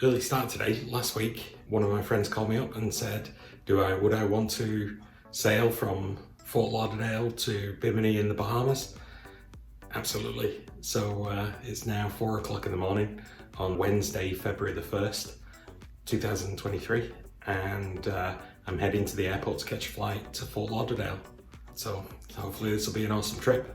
Early start today. Last week, one of my friends called me up and said, would I want to sail from Fort Lauderdale to Bimini in the Bahamas? Absolutely. So it's now 4 o'clock in the morning on Wednesday, February the 1st, 2023. And I'm heading to the airport to catch a flight to Fort Lauderdale. So hopefully this will be an awesome trip.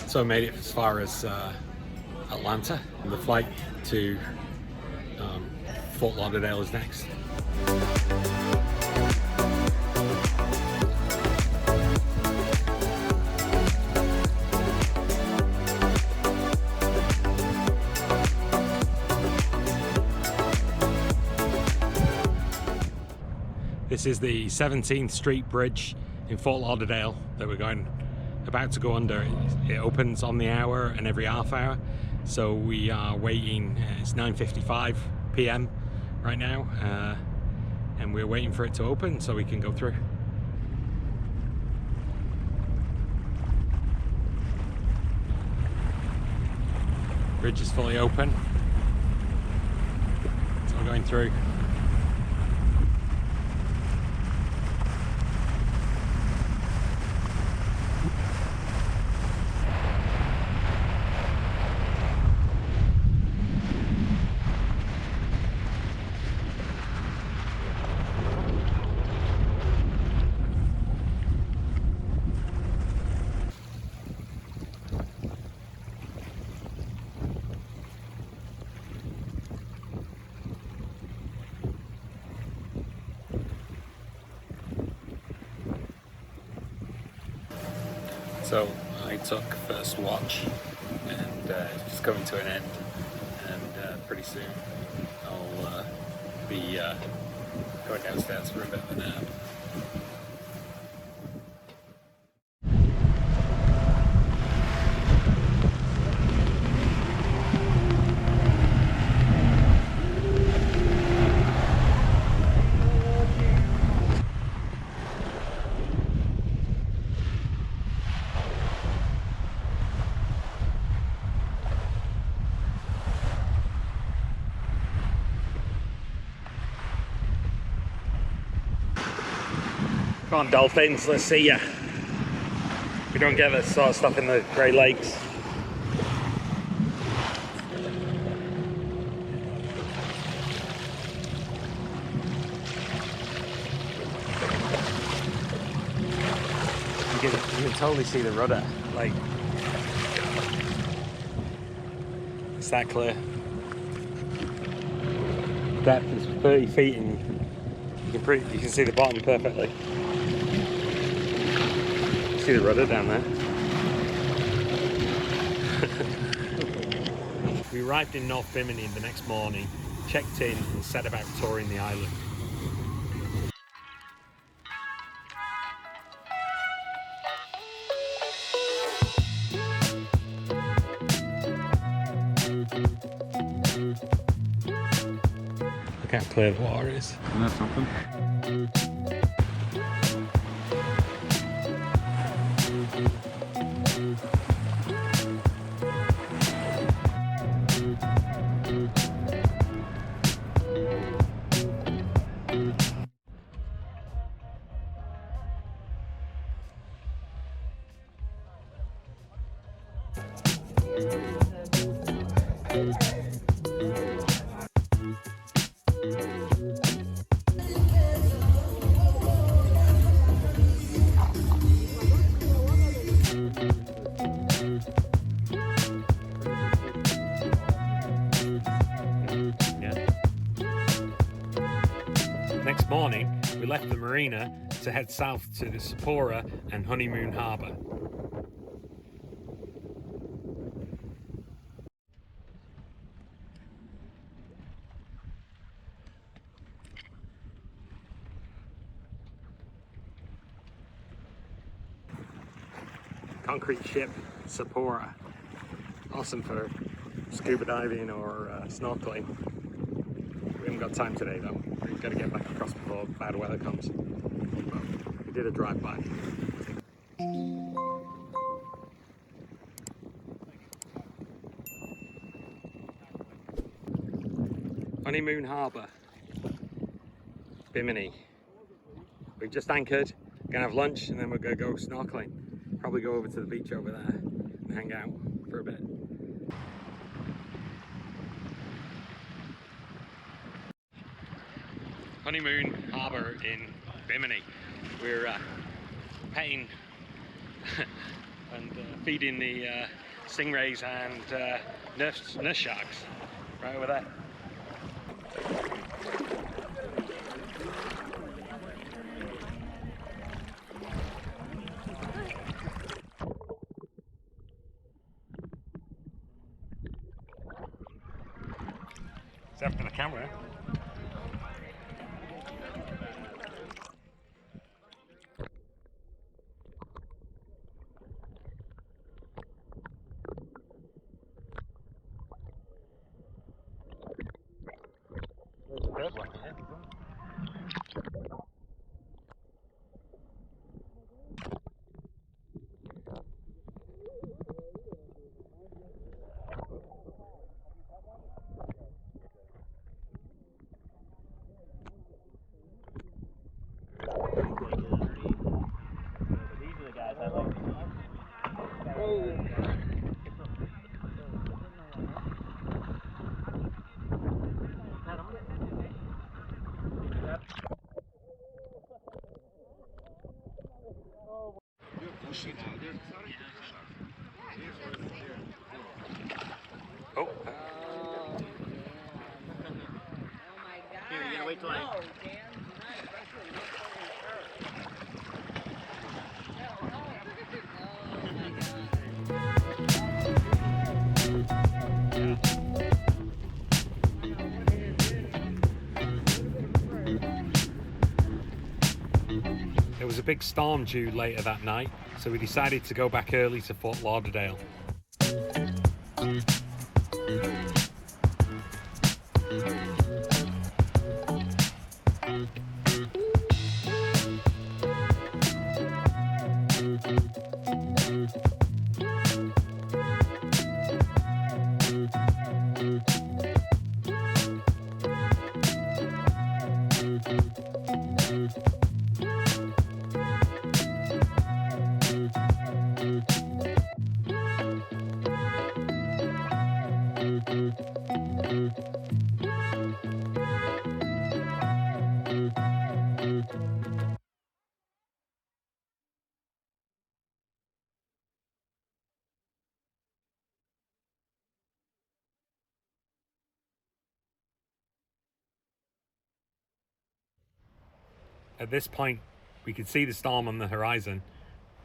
So I made it as far as Atlanta, and the flight to Fort Lauderdale is next. This is the 17th Street Bridge in Fort Lauderdale that we're about to go under. It opens on the hour and every half hour, so we are waiting. It's 9:55 p.m. right now, and we're waiting for it to open so we can go through. Bridge is fully open, so we're going through. So I took first watch, and it's just coming to an end, and pretty soon I'll be going downstairs for a bit of a nap. Come on, dolphins, let's see ya. We don't get this sort of stuff in the Great Lakes. You can totally see the rudder, like, it's that clear. Depth is 30 feet and you can see the bottom perfectly. See the rudder down there. We arrived in North Bimini the next morning, checked in and set about touring the island. Look how clear the water is. Isn't that something? This morning, we left the marina to head south to the Sapona and Honeymoon harbour. Concrete ship, Sapona. Awesome for scuba diving or snorkeling. We haven't got time today though. We've got to get back across before bad weather comes. But we did a drive-by. Honeymoon Harbour, Bimini. We've just anchored, gonna have lunch, and then we're gonna go snorkeling. Probably go over to the beach over there and hang out for a bit. Honeymoon Harbour in Bimini. We're petting and feeding the stingrays and nurse sharks right over there. It's after the camera. There's a third one here. Oh. Oh my God. Here, you gotta wait till I... There was a big storm due later that night, so we decided to go back early to Fort Lauderdale. At this point, we could see the storm on the horizon.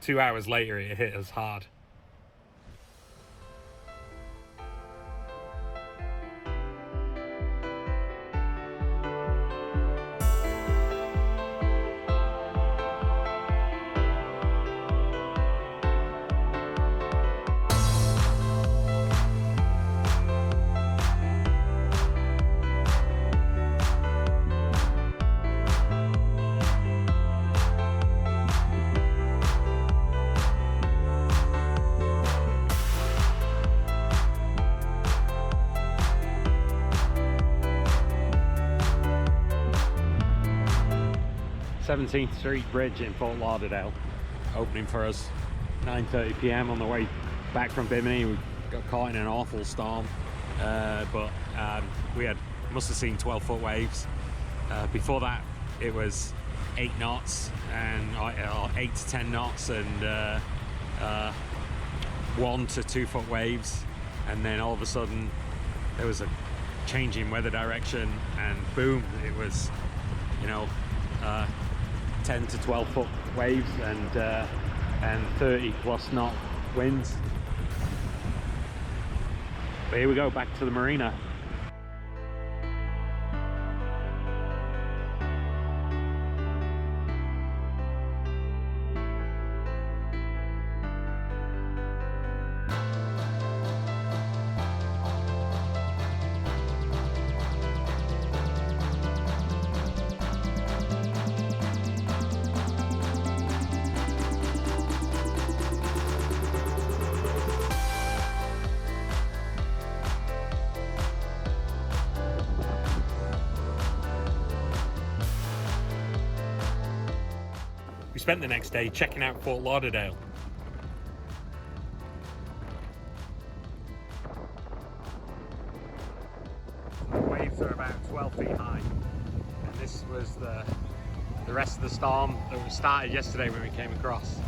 2 hours later, it hit us hard. Seventeenth Street Bridge in Fort Lauderdale, opening for us 9:30 p.m. on the way back from Bimini. We got caught in an awful storm, but we must have seen 12-foot waves. Before that, it was 8 knots and 8 to 10 knots and 1 to 2 foot waves, and then all of a sudden there was a change in weather direction, and boom, it was, you know, 10 to 12 foot waves and 30 plus knot winds. But here we go, back to the marina. We spent the next day checking out Fort Lauderdale. The waves are about 12 feet high, and this was the rest of the storm that was started yesterday when we came across.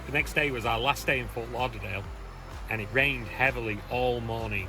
The next day was our last day in Fort Lauderdale, and it rained heavily all morning.